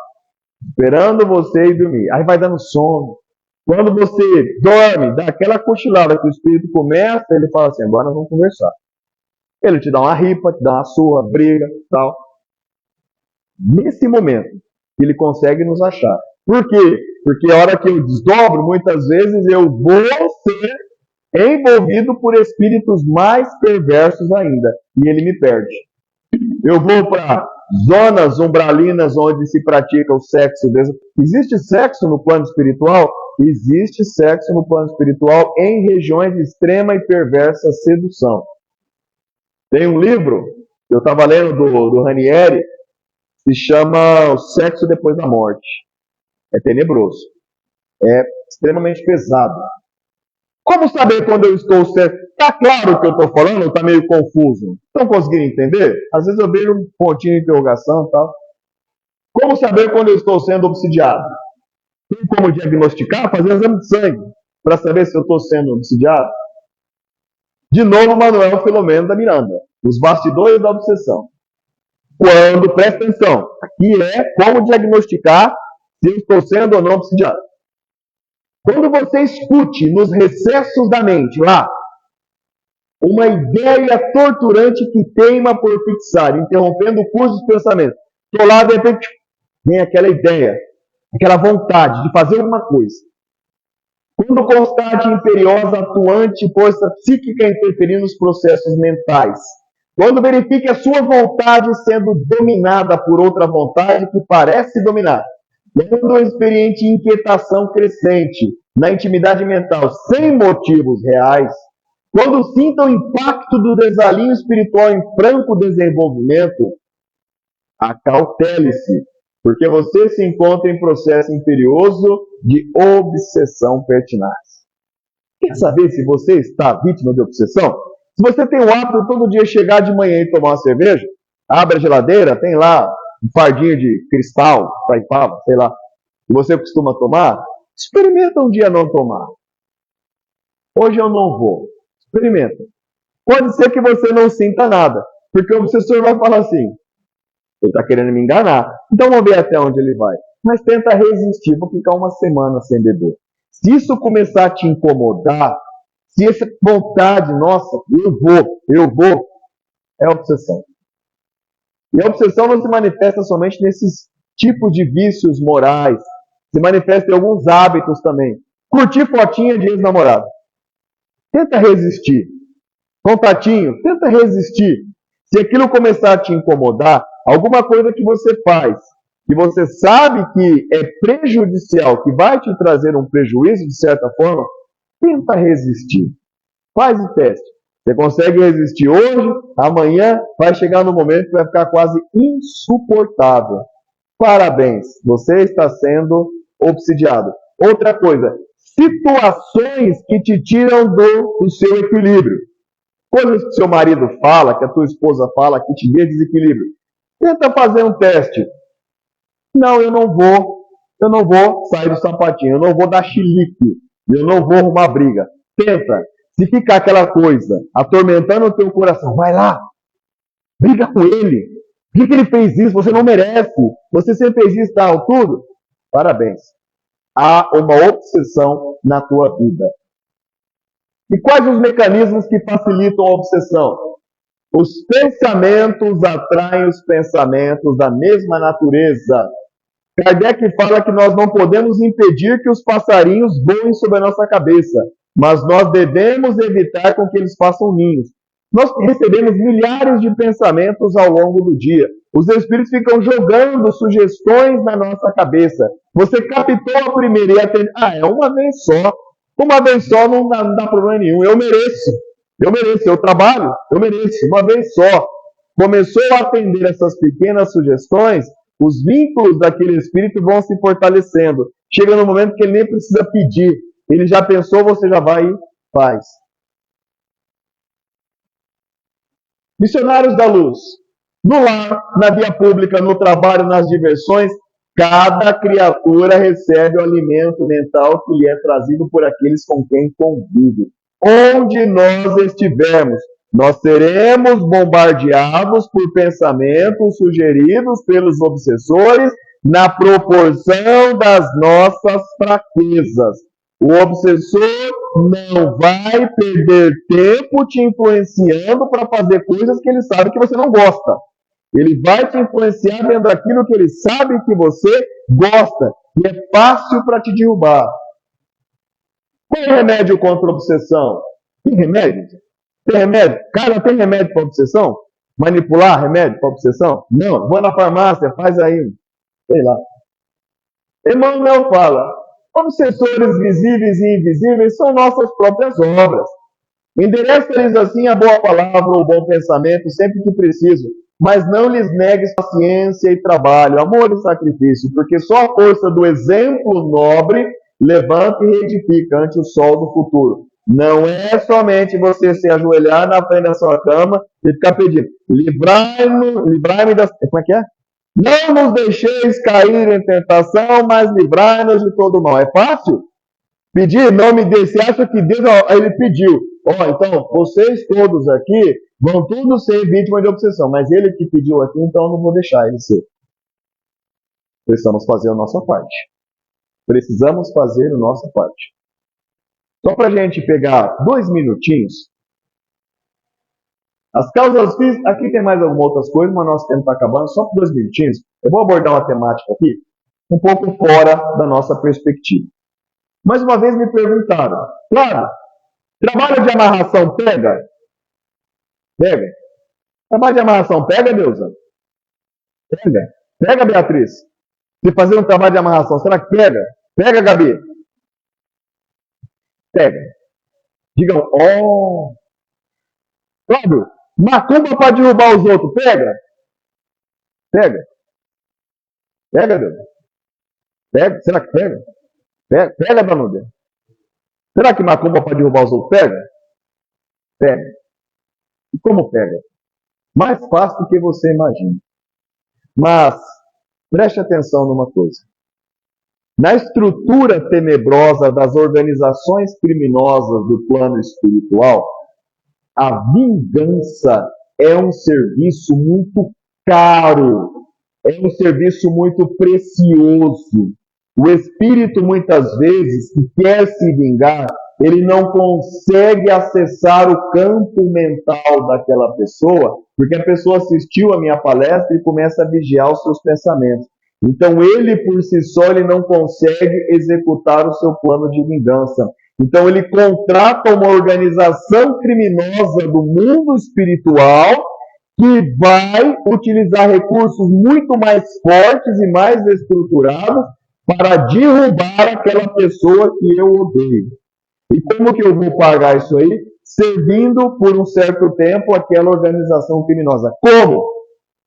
esperando você ir dormir. Aí vai dando sono. Quando você dorme, dá aquela cochilada que o espírito começa, ele fala assim, agora nós vamos conversar. Ele te dá uma ripa, te dá uma surra, briga, tal. Nesse momento, ele consegue nos achar. Por quê? Porque a hora que eu desdobro, muitas vezes eu vou ser envolvido por espíritos mais perversos ainda. E ele me perde. Eu vou para zonas umbralinas onde se pratica o sexo. Existe sexo no plano espiritual? Existe sexo no plano espiritual em regiões de extrema e perversa sedução. Tem um livro que eu estava lendo do Ranieri, se chama O Sexo Depois da Morte. É tenebroso. É extremamente pesado. Como saber quando eu estou sendo... Está claro o que eu estou falando ou está meio confuso? Estão conseguindo entender? Às vezes eu vejo um pontinho de interrogação e tal. Como saber quando eu estou sendo obsidiado? Tem como diagnosticar? Fazer exame de sangue para saber se eu estou sendo obsidiado? De novo, Manuel Filomeno da Miranda. Os bastidores da obsessão. Quando, presta atenção, aqui é como diagnosticar se eu estou sendo ou não obsidiado. Quando você escute nos recessos da mente, lá, uma ideia torturante que teima por fixar, interrompendo o curso dos pensamentos. Estou lá, de repente, vem aquela ideia, aquela vontade de fazer alguma coisa. Quando constate imperiosa, atuante, força psíquica interferindo nos processos mentais. Quando verifique a sua vontade sendo dominada por outra vontade que parece dominar. Quando experiente inquietação crescente na intimidade mental sem motivos reais. Quando sinta o impacto do desalinho espiritual em franco desenvolvimento, acautele-se, porque você se encontra em processo imperioso de obsessão pertinaz. Quer saber se você está vítima de obsessão? Se você tem o hábito de todo dia chegar de manhã e tomar uma cerveja, abre a geladeira, tem lá um fardinho de cristal, taipava, sei lá, que você costuma tomar, experimenta um dia não tomar. Hoje eu não vou. Experimenta. Pode ser que você não sinta nada, porque o obsessor vai falar assim, ele está querendo me enganar, então vamos ver até onde ele vai. Mas tenta resistir, vou ficar uma semana sem beber. Se isso começar a te incomodar, se essa vontade, nossa, eu vou, é obsessão. E a obsessão não se manifesta somente nesses tipos de vícios morais, se manifesta em alguns hábitos também. Curtir fotinha de ex-namorado. Tenta resistir. Contatinho, tenta resistir. Se aquilo começar a te incomodar, alguma coisa que você faz, que você sabe que é prejudicial, que vai te trazer um prejuízo de certa forma, tenta resistir. Faz o teste. Você consegue resistir hoje, amanhã vai chegar no momento que vai ficar quase insuportável. Parabéns, você está sendo obsidiado. Outra coisa, situações que te tiram do seu equilíbrio. Coisas que seu marido fala, que a tua esposa fala, que te dê desequilíbrio. Tenta fazer um teste. Não, eu não vou sair do sapatinho, eu não vou dar chilique, eu não vou arrumar briga. Tenta. Se ficar aquela coisa atormentando o teu coração, vai lá, briga com ele. Por que ele fez isso? Você não merece. Você sempre fez isso, tal, tudo. Parabéns. Há uma obsessão na tua vida. E quais os mecanismos que facilitam a obsessão? Os pensamentos atraem os pensamentos da mesma natureza. Kardec fala que nós não podemos impedir que os passarinhos voem sobre a nossa cabeça, mas nós devemos evitar com que eles façam ninhos. Nós recebemos milhares de pensamentos ao longo do dia. Os espíritos ficam jogando sugestões na nossa cabeça. Você captou a primeira e atende. É uma vez só. Uma vez só não dá problema nenhum. Eu mereço, eu trabalho, eu mereço. Uma vez só. Começou a atender essas pequenas sugestões, os vínculos daquele espírito vão se fortalecendo. Chega no momento que ele nem precisa pedir. Ele já pensou, você já vai e faz. Missionários da luz. No lar, na via pública, no trabalho, nas diversões, cada criatura recebe o alimento mental que lhe é trazido por aqueles com quem convive. Onde nós estivermos, nós seremos bombardeados por pensamentos sugeridos pelos obsessores na proporção das nossas fraquezas. O obsessor não vai perder tempo te influenciando para fazer coisas que ele sabe que você não gosta. Ele vai te influenciar dentro daquilo que ele sabe que você gosta. E é fácil para te derrubar. Qual é o remédio contra a obsessão? Tem remédio? Tem remédio? Cara, tem remédio para obsessão? Manipular remédio para obsessão? Não. Vou na farmácia, faz aí. Sei lá. Emmanuel fala, obsessores visíveis e invisíveis são nossas próprias obras. Endereça-lhes assim a boa palavra ou o bom pensamento sempre que preciso, mas não lhes negues paciência e trabalho, amor e sacrifício, porque só a força do exemplo nobre levanta e reedifica ante o sol do futuro. Não é somente você se ajoelhar na frente da sua cama e ficar pedindo, livrai-me das... Como é que é? Não nos deixeis cair em tentação, mas livrai-nos de todo mal. É fácil? Pedir, não me dê. Você acha que Deus, ele pediu. Então, vocês todos aqui vão todos ser vítimas de obsessão, mas ele que pediu aqui, então eu não vou deixar ele ser. Precisamos fazer a nossa parte. Precisamos fazer a nossa parte. Só para a gente pegar 2 minutinhos. As causas físicas, aqui tem mais algumas outras coisas, mas nosso tempo está acabando, só por 2 minutinhos. Eu vou abordar uma temática aqui, um pouco fora da nossa perspectiva. Mais uma vez me perguntaram, claro, trabalho de amarração pega? Pega. Trabalho de amarração pega, Deusa? Pega. Pega, Beatriz. Se fazer um trabalho de amarração, será que pega? Pega, Gabi. Pega. Digam, Cláudio, macumba para derrubar os outros, pega? Pega. Pega, Deus. Pega. Será que pega? Pega, Danúbia. Será que macumba para derrubar os outros, pega? Pega. E como pega? Mais fácil do que você imagina. Mas, preste atenção numa coisa. Na estrutura tenebrosa das organizações criminosas do plano espiritual, a vingança é um serviço muito caro, é um serviço muito precioso. O espírito, muitas vezes, que quer se vingar, ele não consegue acessar o campo mental daquela pessoa, porque a pessoa assistiu a minha palestra e começa a vigiar os seus pensamentos. Então, ele, por si só, ele não consegue executar o seu plano de vingança. Então, ele contrata uma organização criminosa do mundo espiritual que vai utilizar recursos muito mais fortes e mais estruturados para derrubar aquela pessoa que eu odeio. E como que eu vou pagar isso aí? Servindo por um certo tempo aquela organização criminosa. Como?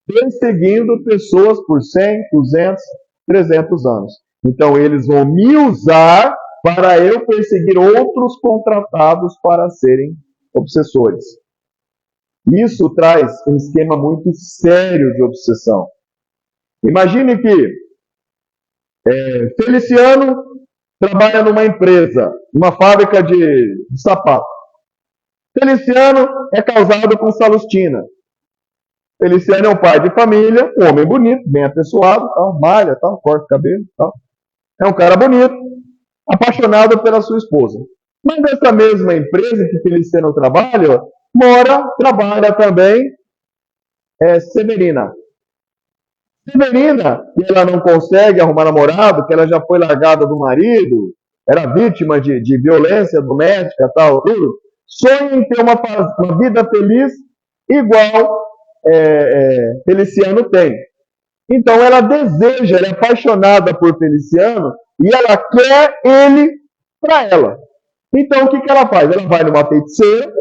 Perseguindo pessoas por 100, 200, 300 anos. Então, eles vão me usar para eu perseguir outros contratados para serem obsessores. Isso traz um esquema muito sério de obsessão. Imagine que Feliciano trabalha numa empresa, numa fábrica de sapato. Feliciano é casado com Salustina. Feliciano é um pai de família, um homem bonito, bem apessoado, tal, malha, tal, corta o cabelo, tal. É um cara bonito, apaixonado pela sua esposa. Mas nessa mesma empresa que Feliciano trabalha também Severina. Severina, que ela não consegue arrumar namorado, que ela já foi largada do marido, era vítima de violência doméstica, tal, tudo, sonha em ter uma vida feliz igual Feliciano tem. Então ela deseja, ela é apaixonada por Feliciano e ela quer ele para ela. Então o que ela faz? Ela vai numa feiticeira,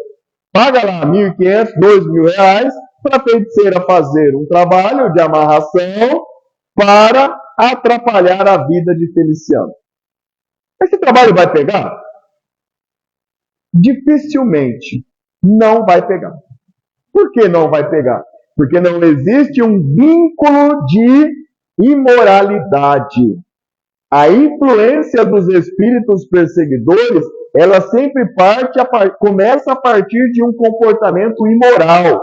paga lá R$1.500, R$2.000 para a feiticeira fazer um trabalho de amarração para atrapalhar a vida de Feliciano. Esse trabalho vai pegar? Dificilmente não vai pegar. Por que não vai pegar? Porque não existe um vínculo de imoralidade. A influência dos espíritos perseguidores, ela sempre começa a partir de um comportamento imoral.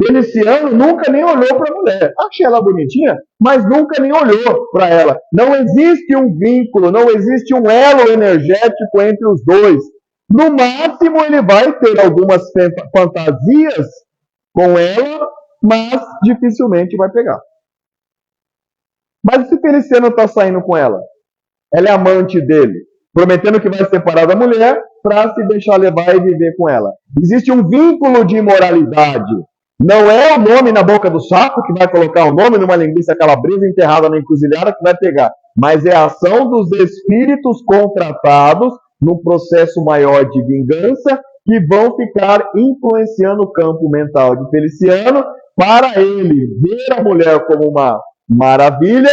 Feliciano nunca nem olhou para a mulher. Achei ela bonitinha, mas nunca nem olhou para ela. Não existe um vínculo, não existe um elo energético entre os dois. No máximo, ele vai ter algumas fantasias com ela, mas dificilmente vai pegar. Mas se Feliciano está saindo com ela, ela é amante dele, prometendo que vai separar da mulher para se deixar levar e viver com ela. Existe um vínculo de imoralidade. Não é o nome na boca do saco que vai colocar o nome numa linguiça calabresa enterrada na encruzilhada que vai pegar, mas é a ação dos espíritos contratados num processo maior de vingança que vão ficar influenciando o campo mental de Feliciano para ele ver a mulher como uma maravilha,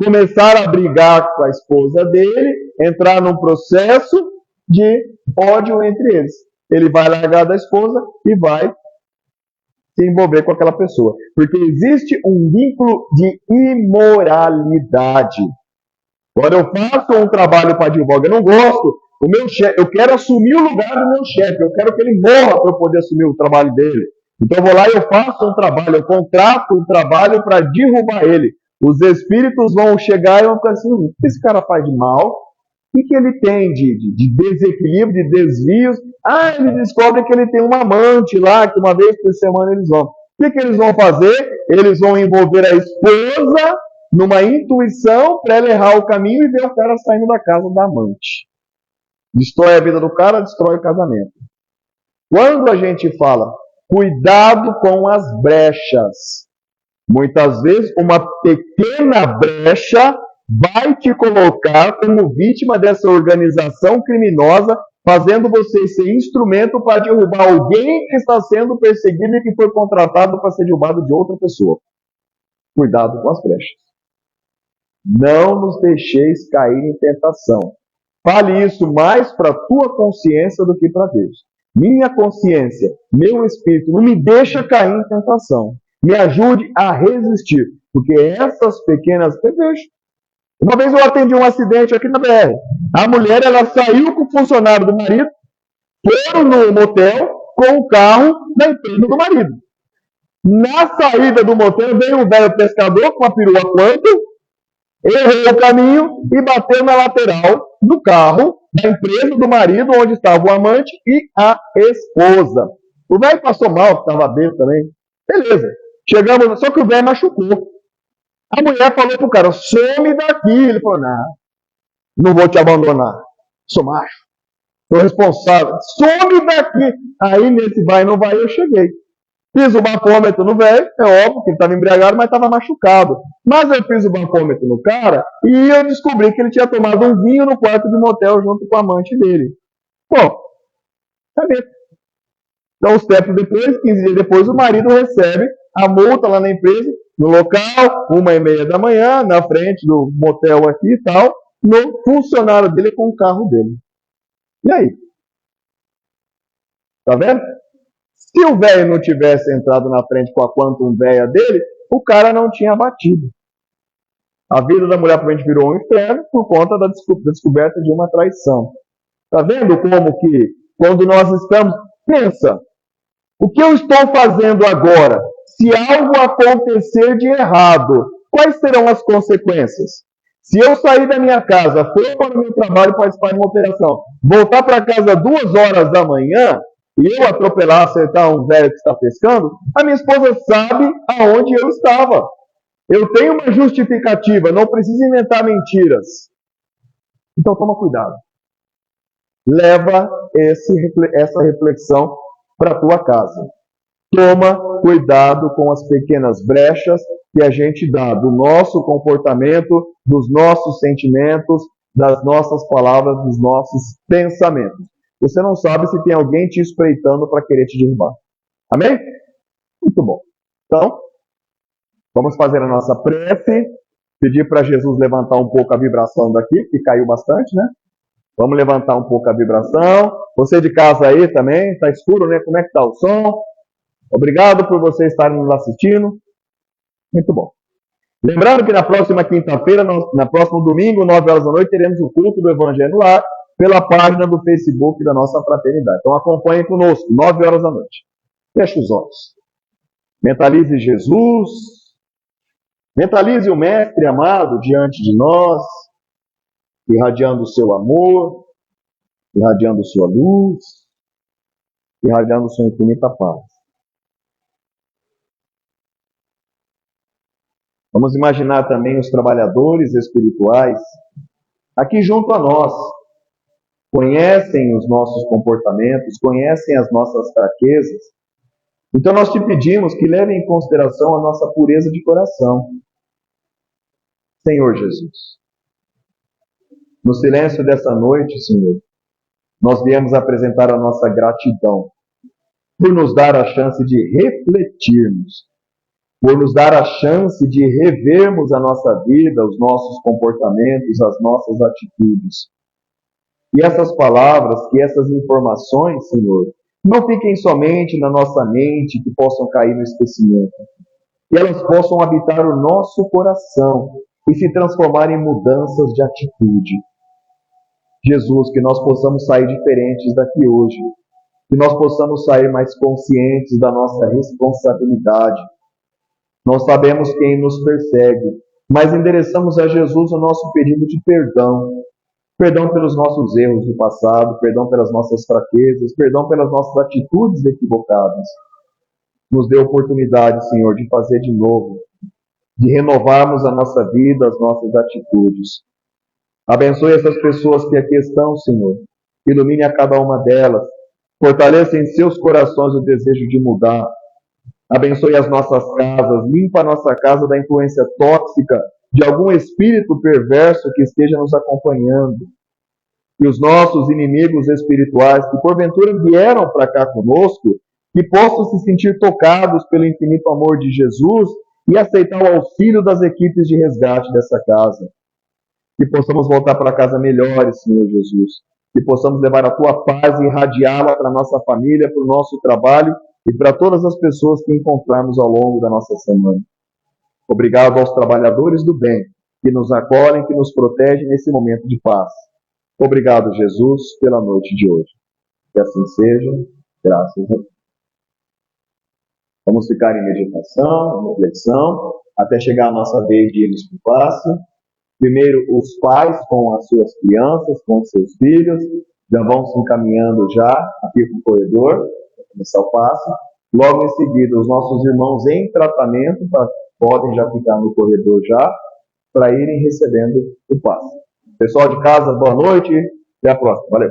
começar a brigar com a esposa dele, entrar num processo de ódio entre eles. Ele vai largar da esposa e vai se envolver com aquela pessoa. Porque existe um vínculo de imoralidade. Quando eu faço um trabalho para advogado, eu não gosto, o meu chefe, eu quero assumir o lugar do meu chefe, eu quero que ele morra para eu poder assumir o trabalho dele. Então eu vou lá e eu faço um trabalho, eu contrato um trabalho para derrubar ele. Os espíritos vão chegar e vão ficar assim, o que esse cara faz de mal? O que ele tem de desequilíbrio, de desvios? Ah, ele descobre que ele tem uma amante lá, que uma vez por semana eles vão. O que eles vão fazer? Eles vão envolver a esposa numa intuição para ela errar o caminho e ver o cara saindo da casa da amante. Destrói a vida do cara, destrói o casamento. Quando a gente fala, cuidado com as brechas, muitas vezes uma pequena brecha vai te colocar como vítima dessa organização criminosa, fazendo você ser instrumento para derrubar alguém que está sendo perseguido e que foi contratado para ser derrubado de outra pessoa. Cuidado com as brechas. Não nos deixeis cair em tentação. Fale isso mais para a tua consciência do que para Deus. Minha consciência, meu espírito, não me deixa cair em tentação. Me ajude a resistir. Porque essas pequenas... Uma vez eu atendi um acidente aqui na BR. A mulher, ela saiu com o funcionário do marido, foram no motel com o carro da empresa do marido. Na saída do motel, veio um velho pescador com a perua quanto, errou o caminho e bateu na lateral do carro da empresa do marido, onde estava o amante e a esposa. O velho passou mal, que estava bêbado também. Beleza. Chegamos, só que o velho machucou. A mulher falou pro cara, some daqui. Ele falou, não vou te abandonar. Sou macho. Sou responsável. Some daqui. Aí nesse vai não vai eu cheguei. Fiz o bafômetro no velho, é óbvio que ele estava embriagado, mas estava machucado. Mas eu fiz o bafômetro no cara e eu descobri que ele tinha tomado um vinho no quarto de motel junto com a amante dele. Bom, cadê? Então, uns tempos depois, 15 dias depois, o marido recebe a multa lá na empresa, no local, 1h30 da manhã, na frente do motel aqui e tal, no funcionário dele com o carro dele. E aí? Tá vendo? Se o velho não tivesse entrado na frente com a Quantum velha dele, o cara não tinha batido. A vida da mulher provavelmente virou um inferno por conta da descoberta de uma traição. Tá vendo como que, quando nós estamos... Pensa, o que eu estou fazendo agora? Se algo acontecer de errado, quais serão as consequências? Se eu sair da minha casa, for para o meu trabalho participar de uma operação, voltar para casa 2h da manhã, e eu atropelar, acertar um velho que está pescando, a minha esposa sabe aonde eu estava. Eu tenho uma justificativa, não preciso inventar mentiras. Então toma cuidado. Leva essa reflexão para a tua casa. Toma cuidado com as pequenas brechas que a gente dá do nosso comportamento, dos nossos sentimentos, das nossas palavras, dos nossos pensamentos. Você não sabe se tem alguém te espreitando para querer te derrubar. Amém? Muito bom. Então, vamos fazer a nossa prece, pedir para Jesus levantar um pouco a vibração daqui, que caiu bastante, né? Vamos levantar um pouco a vibração. Você de casa aí também, está escuro, né? Como é que está o som? Obrigado por você estar nos assistindo. Muito bom. Lembrando que na próxima quinta-feira, na próximo domingo, 9h, teremos o culto do Evangelho no Lar, pela página do Facebook da nossa fraternidade. Então acompanhe conosco, 9h. Feche os olhos. Mentalize Jesus, mentalize o Mestre amado diante de nós, irradiando o seu amor, irradiando sua luz, irradiando sua infinita paz. Vamos imaginar também os trabalhadores espirituais aqui junto a nós. Conhecem os nossos comportamentos, conhecem as nossas fraquezas. Então nós te pedimos que leve em consideração a nossa pureza de coração. Senhor Jesus, no silêncio dessa noite, Senhor, nós viemos apresentar a nossa gratidão por nos dar a chance de refletirmos, por nos dar a chance de revermos a nossa vida, os nossos comportamentos, as nossas atitudes. E essas palavras, que essas informações, Senhor, não fiquem somente na nossa mente, que possam cair no esquecimento. Que elas possam habitar o nosso coração e se transformar em mudanças de atitude. Jesus, que nós possamos sair diferentes daqui hoje. Que nós possamos sair mais conscientes da nossa responsabilidade. Nós sabemos quem nos persegue, mas endereçamos a Jesus o nosso pedido de perdão. Perdão pelos nossos erros do passado, perdão pelas nossas fraquezas, perdão pelas nossas atitudes equivocadas. Nos dê a oportunidade, Senhor, de fazer de novo, de renovarmos a nossa vida, as nossas atitudes. Abençoe essas pessoas que aqui estão, Senhor. Ilumine a cada uma delas. Fortaleça em seus corações o desejo de mudar. Abençoe as nossas casas. Limpa a nossa casa da influência tóxica de algum espírito perverso que esteja nos acompanhando. E os nossos inimigos espirituais que porventura vieram para cá conosco, que possam se sentir tocados pelo infinito amor de Jesus e aceitar o auxílio das equipes de resgate dessa casa. Que possamos voltar para casa melhores, Senhor Jesus. Que possamos levar a Tua paz e irradiá-la para a nossa família, para o nosso trabalho e para todas as pessoas que encontrarmos ao longo da nossa semana. Obrigado aos trabalhadores do bem, que nos acolhem, que nos protegem nesse momento de paz. Obrigado, Jesus, pela noite de hoje. Que assim seja, graças a Deus. Vamos ficar em meditação, em reflexão, até chegar a nossa vez de irmos para o passe. Primeiro, os pais com as suas crianças, com os seus filhos, já vão se encaminhando já aqui para o corredor, para começar o passe. Logo em seguida, os nossos irmãos em tratamento podem já ficar no corredor já, para irem recebendo o passe. Pessoal de casa, boa noite. Até a próxima. Valeu.